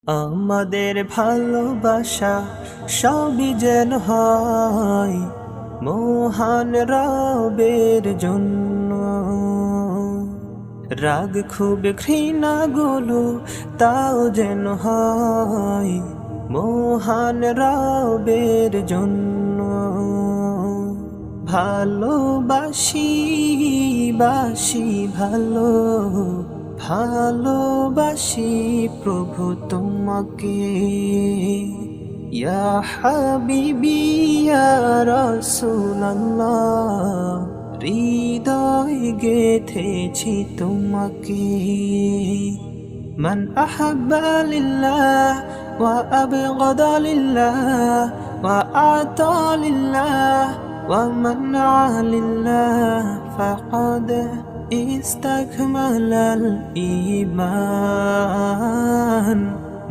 আমাদের ভালোবাসা সবই যেন হয় মহান রবের জন্য। রাগ খুব ঘৃণা গুলো তাও যেন হয় মহান রবের জন্য। ভালোবাসি বাসি ভালো, ভালোবাসি প্রভু তোমাকে। ইয়া হাবিবি ইয়া রাসূলুল্লাহ, হৃদয় গেথেছি তোমাকে। মান আহাব্বা লিল্লাহ ওয়া আবগাদা লিল্লাহ ওয়া আতা লিল্লাহ ওয়া মানআ লিল্লাহ ফাকাদ ইস্তাকমালাল ঈমান।